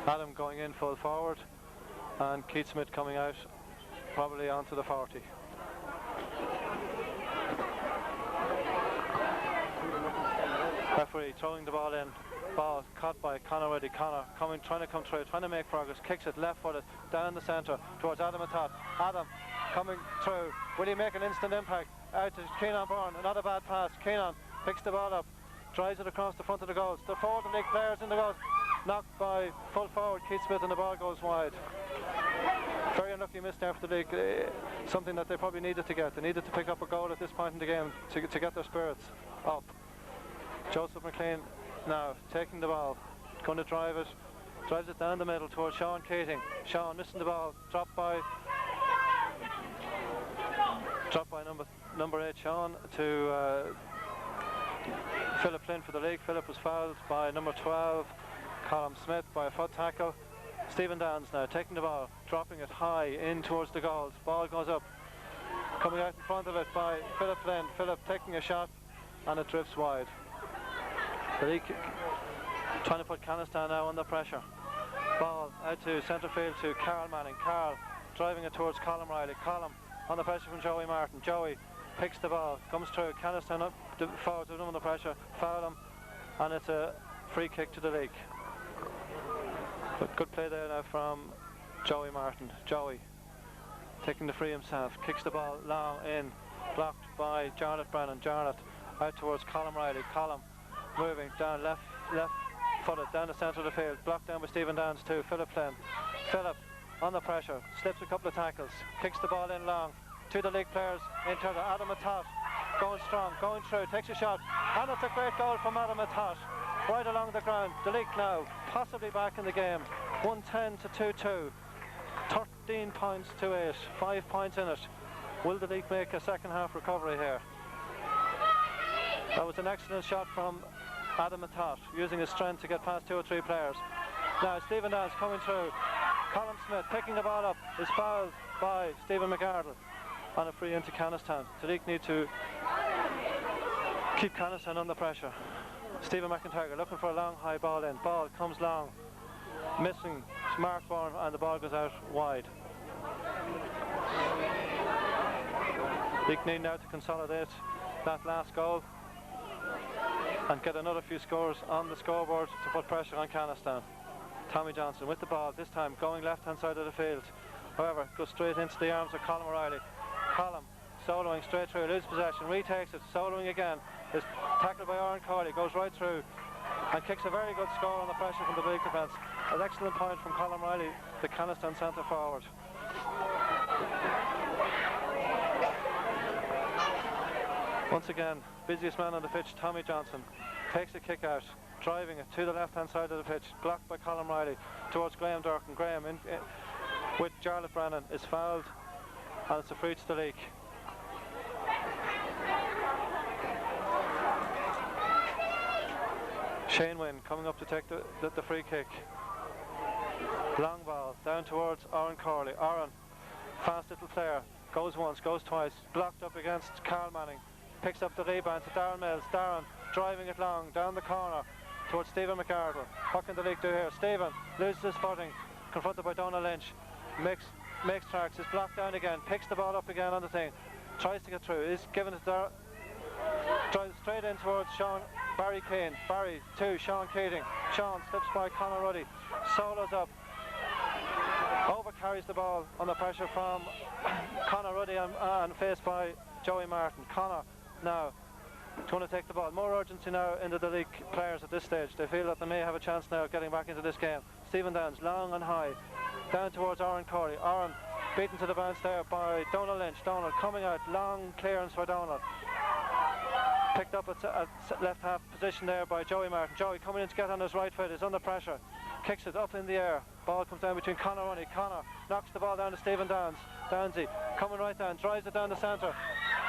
Adam going in full forward, and Keith Smith coming out probably onto the 40. Referee throwing the ball in, ball caught by Conor Reddy. Conor trying to come through, trying to make progress, kicks it left-footed down the centre towards Adam Matat. Adam coming through, will he make an instant impact? Out to Keenan Bourne, another bad pass. Keenan picks the ball up, drives it across the front of the goals. The forward of the League players in the goals, knocked by full forward Keith Smith, and the ball goes wide. Very unlucky miss there for the League, something that they probably needed to get. They needed to pick up a goal at this point in the game to get their spirits up. Joseph McLean now taking the ball, going to drives it down the middle towards Sean Keating. Sean missing the ball, dropped by number 8 Sean to Philip Flynn for the League. Philip was fouled by number 12 Colin Smith by a foot tackle. Stephen Downs now taking the ball, dropping it high in towards the goals. Ball goes up, coming out in front of it by Philip Flynn. Philip taking a shot, and it drifts wide. The League trying to put Cannistown now under pressure. Ball out to centre field to Carl Manning. Carl driving it towards Colin Riley. Colin under pressure from Joey Martin. Joey picks the ball, comes through. Cannistown up forward with him under pressure, foul him, and it's a free kick to the League. But good play there now from Joey Martin. Joey taking the free himself, kicks the ball long in, blocked by Jarlath Brennan. Jarlath out towards Colm Riley. Colm moving down left footed down the centre of the field, blocked down by Stephen Downs too. Philip Flynn. Philip under pressure, slips a couple of tackles, kicks the ball in long to the league players into Adam Atat, going strong, going through, takes a shot, and it's a great goal from Adam Atat right along the ground. Duleek now possibly back in the game, 110 to 2-2, 13 points to 8, 5 points in it. Will Duleek make a second half recovery here? That was an excellent shot from Adam Atat, using his strength to get past 2 or 3 players. Now Stephen Downs coming through, Colm Smith picking the ball up, is fouled by Stephen McArdle on a free into Cannistown. Duleek need to keep Cannistown under pressure. Stephen McIntyre looking for a long high ball in. Ball comes long, missing Mark Bourne, and the ball goes out wide. Duleek need now to consolidate that last goal and get another few scores on the scoreboard to put pressure on Cannistown. Tommy Johnson with the ball, this time going left hand side of the field. However, goes straight into the arms of Colm O'Reilly. Colm soloing straight through, loses possession, retakes it, soloing again, is tackled by Oren Corley, goes right through and kicks a very good score on the pressure from the Duleek defence. An excellent point from Colm Riley, the Cannistown centre forward. Once again, busiest man on the pitch, Tommy Johnson, takes a kick out, driving it to the left hand side of the pitch, blocked by Colm Riley towards Graham Durkin. Graham in with Jarlath Brennan is fouled, and it's a free to Duleek. Shane Wynn coming up to take the free kick. Long ball down towards Oren Corley. Oren, fast little player, goes once, goes twice, blocked up against Carl Manning, picks up the rebound to Darren Mills. Darren driving it long down the corner towards Stephen McArdle. What can Duleek do here? Stephen loses his footing, confronted by Donald Lynch, makes tracks, is blocked down again, picks the ball up again on the thing, tries to get through, is given it there, drives straight in towards Barry Kane. Barry to Sean Keating. Sean slips by Conor Ruddy, solos up, over carries the ball under pressure from Conor Ruddy and faced by Joey Martin. Conor now going to take the ball. More urgency now in the Duleek players at this stage. They feel that they may have a chance now of getting back into this game. Stephen Downs long and high down towards Oren Corley. Oren beaten to the bounce there by Donald Lynch. Donald coming out, long clearance for Donald, picked up at left half position there by Joey Martin. Joey coming in to get on his right foot, is under pressure, kicks it up in the air, ball comes down between Conor Runny. Conor knocks the ball down to Stephen Downs. Downsy coming right down, drives it down the centre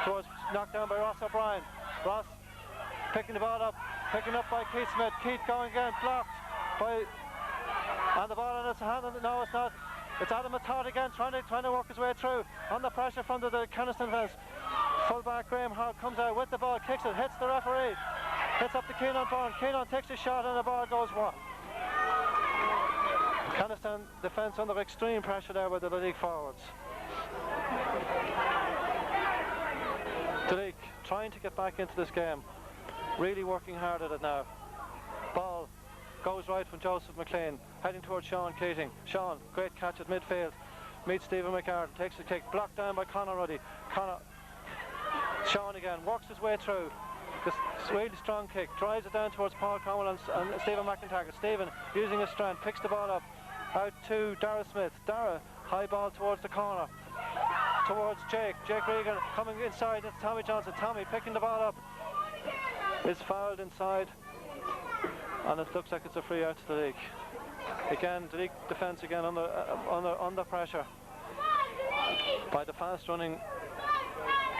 towards, knocked down by Ross O'Brien. Ross picking the ball up, picking up by Keith Smith. Keith going again, blocked by, and the ball in its hand. No, it's not. It's Adam Atat again, trying to work his way through under pressure from the Cannistown fence. Fullback Graham Hogg comes out with the ball, kicks it, hits the referee, hits up to Keenan Bourne. Keenan takes a shot and the ball goes wide. Cannistown defence under extreme pressure there by the Duleek forwards. Duleek trying to get back into this game, really working hard at it now. Ball goes right from Joseph McLean, heading towards Sean Keating. Sean, great catch at midfield, meets Stephen McArdle, takes a kick, blocked down by Conor Ruddy. Sean again, works his way through, this really strong kick, drives it down towards Paul Cromwell and Stephen McIntyre. Stephen, using his strength, picks the ball up, out to Dara Smith. Dara, high ball towards the corner, towards Jake Regan, coming inside, it's Tommy Johnson. Tommy picking the ball up, is fouled inside, and it looks like it's a free out to Duleek. Again, Duleek defence again under pressure by the fast running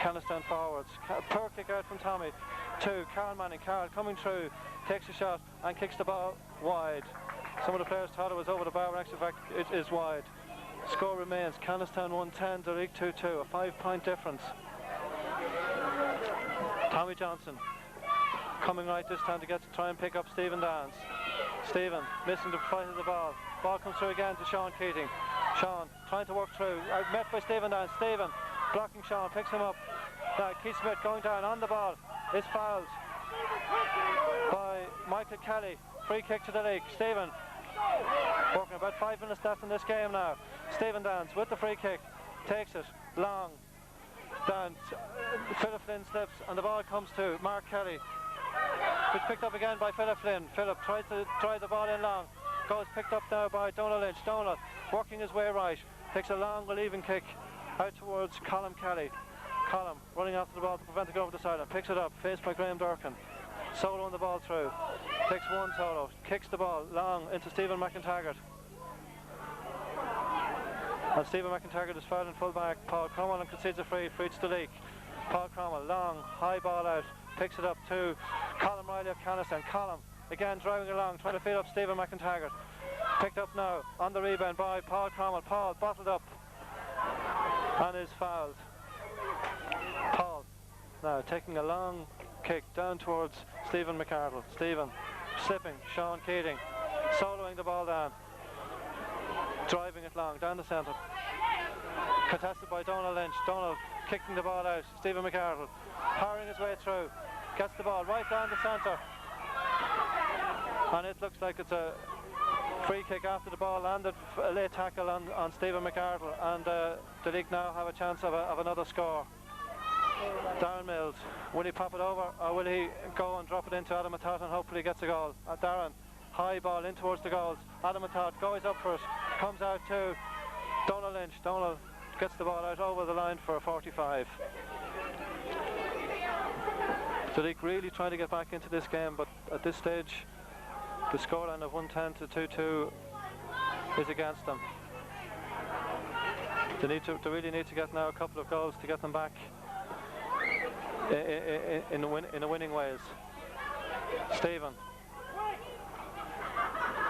Cannistown forwards. Poor kick out from Tommy to Carl Manning. Carl coming through, takes a shot and kicks the ball wide. Some of the players thought it was over the bar, but actually in fact it is wide. Score remains Cannistown 110, Duleek 2-2, a 5-point difference. Tommy Johnson coming right this time to try and pick up Stephen Downs. Stephen missing the fight of the ball. Ball comes through again to Sean Keating. Sean trying to work through, met by Stephen Downs. Stephen blocking Sean, picks him up. Now Keith Smith going down on the ball, is fouled by Michael Kelly. Free kick to Duleek. Stephen working about 5 minutes left in this game now. Stephen Downs with the free kick, takes it long down, Philip Flynn slips and the ball comes to Mark Kelly. It's picked up again by Philip Flynn. Philip tries to drive the ball in long. Goes picked up now by Donald Lynch. Donald working his way right. Takes a long relieving kick out towards Colm Kelly. Colm running after the ball to prevent it going over the sideline. Picks it up, faced by Graham Durkin. Soloing the ball through. Takes one solo. Kicks the ball long into Stephen McIntaggart. And Stephen McIntaggart is fouled in full back. Paul Cromwell and concedes a free to Duleek. Paul Cromwell, long, high ball out. Picks it up to Colm Riley of Cannistown. Colm again driving along, trying to feed up Stephen McIntaggart. Picked up now on the rebound by Paul Cromwell. Paul bottled up and is fouled. Paul now taking a long kick down towards Stephen McArdle. Stephen slipping. Sean Keating soloing the ball down. Driving it long down the centre. Contested by Donald Lynch. Donald kicking the ball out. Stephen McArdle powering his way through. Gets the ball right down the centre. And it looks like it's a free kick after the ball landed. A late tackle on Stephen McArdle. And Duleek now have a chance of another score. Darren Mills, will he pop it over or will he go and drop it into Adam Matat and hopefully gets a goal? Darren, high ball in towards the goals. Adam Matat goes up for it. Comes out to Donald Lynch. Donald gets the ball out over the line for a 45. Duleek really trying to get back into this game, but at this stage the scoreline of 110 to 2-2 is against them. They really need to get now a couple of goals to get them back in a winning ways. Stephen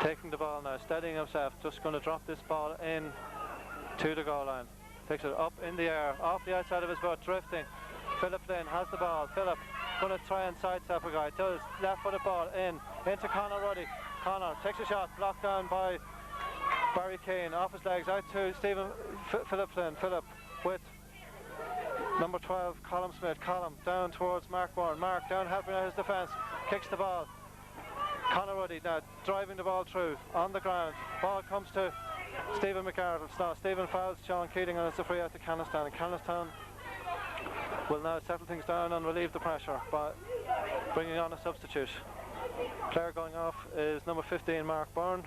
taking the ball now, steadying himself, just going to drop this ball in to the goal line. Takes it up in the air, off the outside of his butt, drifting. Philip Flynn has the ball. Philip going to try and sidestep a guy. Does left-footed ball into Conor Ruddy. Conor takes a shot, blocked down by Barry Keane. Off his legs, out to Philip Flynn. Philip with number 12, Colm Smith. Colm down towards Mark Bourne. Mark down helping out his defence. Kicks the ball. Conor Ruddy now driving the ball through on the ground. Ball comes to Stephen McArdle. Now Stephen fouls Sean Keating and it's a free out to Cannistown. And Cannistown will now settle things down and relieve the pressure by bringing on a substitute. Player going off is number 15, Mark Byrne,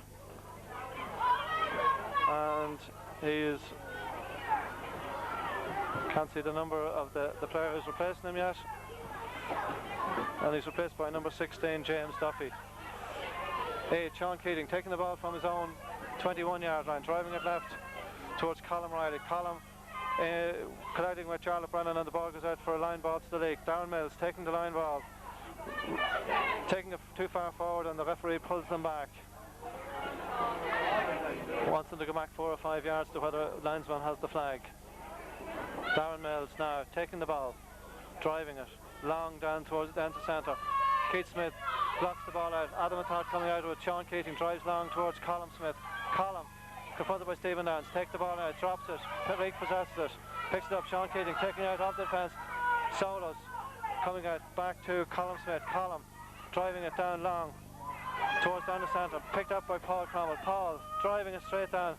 and he is, can't see the number of the player who's replacing him yet, and he's replaced by number 16, James Duffy. 8, Sean Keating taking the ball from his own 21-yard line, driving it left towards Colm Riley. Colm colliding with Charlotte Brennan, and the ball goes out for a line ball to the league. Darren Mills taking the line ball, taking it too far forward, and the referee pulls them back. Wants them to go back 4 or 5 yards to where the linesman has the flag. Darren Mills now taking the ball, driving it long down to centre. Keith Smith blocks the ball out. Adam Matat coming out with Sean Keating, drives long towards Colm Smith. Colm confronted by Stephen Downs, takes the ball out, drops it, repossesses it, picks it up. Sean Keating taking it out of the defence, solos, coming out back to Colm Smith. Colm driving it down long towards down the centre, picked up by Paul Cromwell. Paul driving it straight down,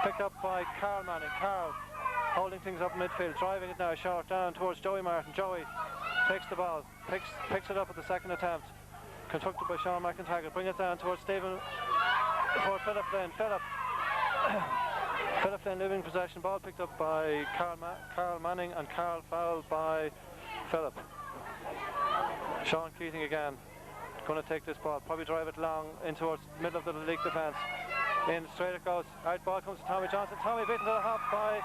picked up by Carl Manning. Carl holding things up in midfield, driving it now short down towards Joey Martin. Joey takes the ball, picks it up at the second attempt, constructed by Sean McIntaggart. Bring it down towards Philip Flynn. Philip Flynn losing possession. Ball picked up by Carl Manning, and Carl fouled by Philip. Sean Keating again going to take this ball, probably drive it long in towards middle of the league defence. In straight it goes. Out ball comes to Tommy Johnson. Tommy beaten to the hop by,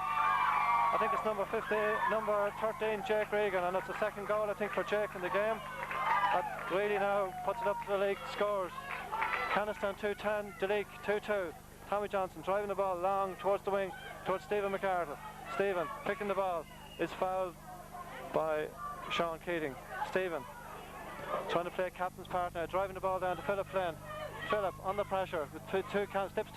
I think it's number 13, Jake Regan, and it's the second goal I think for Jake in the game. That really now puts it up to the league scores. Cannistown 2-10, Duleek 2-2. Tommy Johnson driving the ball long towards the wing, towards Stephen McArdle. Stephen picking the ball, is fouled by Sean Keating. Stephen trying to play captain's part now, driving the ball down to Philip Flynn. Philip under pressure with slips two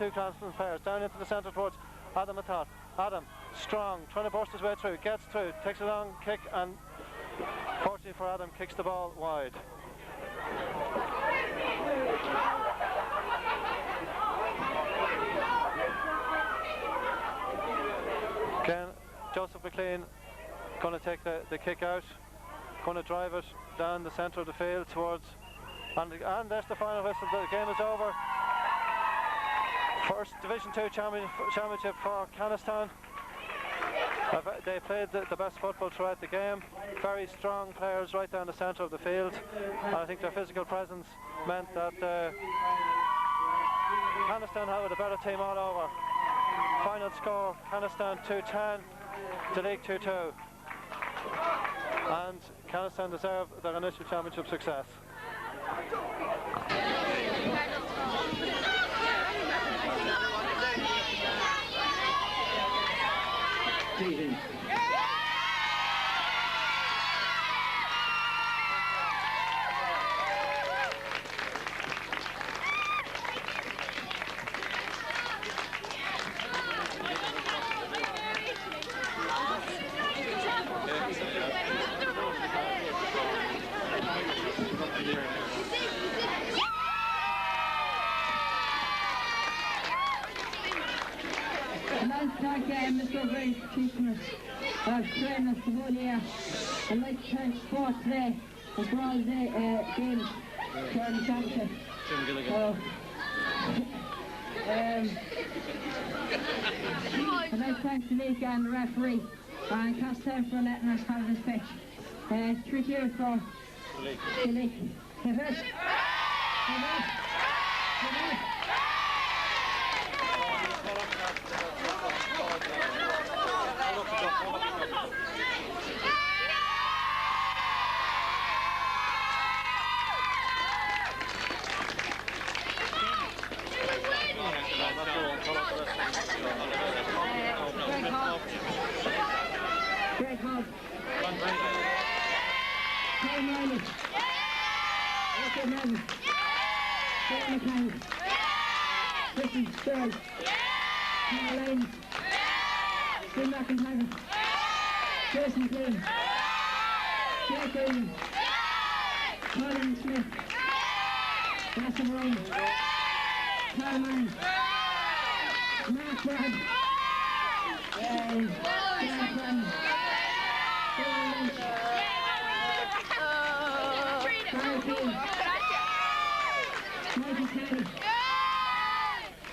Cannistown players down into the centre towards Adam Matat. Adam strong, trying to burst his way through, gets through, takes a long kick, and fortunately for Adam, kicks the ball wide. Again, Joseph McLean going to take the kick out, going to drive it down the centre of the field towards, and there's the final whistle. The game is over. First Division 2 championship for Cannistown. They played the best football throughout the game. Very strong players right down the centre of the field, and I think their physical presence meant that Cannistown had a better team all over. Final score: Cannistown 2-10, Duleek 2-2, and Cannistown deserve their initial championship success. Mr. Gray's teaching us, training us the whole year. I'd like to thank sport today and for all the games during the championship. I'd like to thank Duleek and the referee and Cannistown for letting us have this pitch. 3 cheers for Duleek. Great hug. Paul Miley. Richard Neville. Paul McCann. Richard Sturge. Paul Lane. Jim McIntyre. Jason Green. Jake Green. Colin Smith. Russell Ryan. Cumann. Mark Brad. John Cran. Paul Lynch. Barry Keane. Michael Kelly.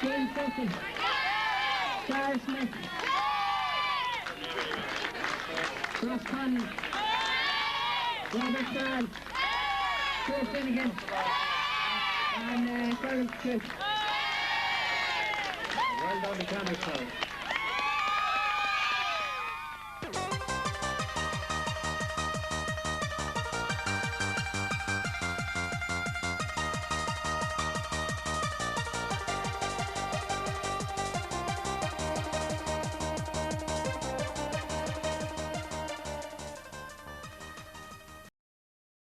James Duffy. Gareth Smith. Ross Conley. Robert Starr. Joe Finnegan. And Gordon Cook. Well done to Cannistown.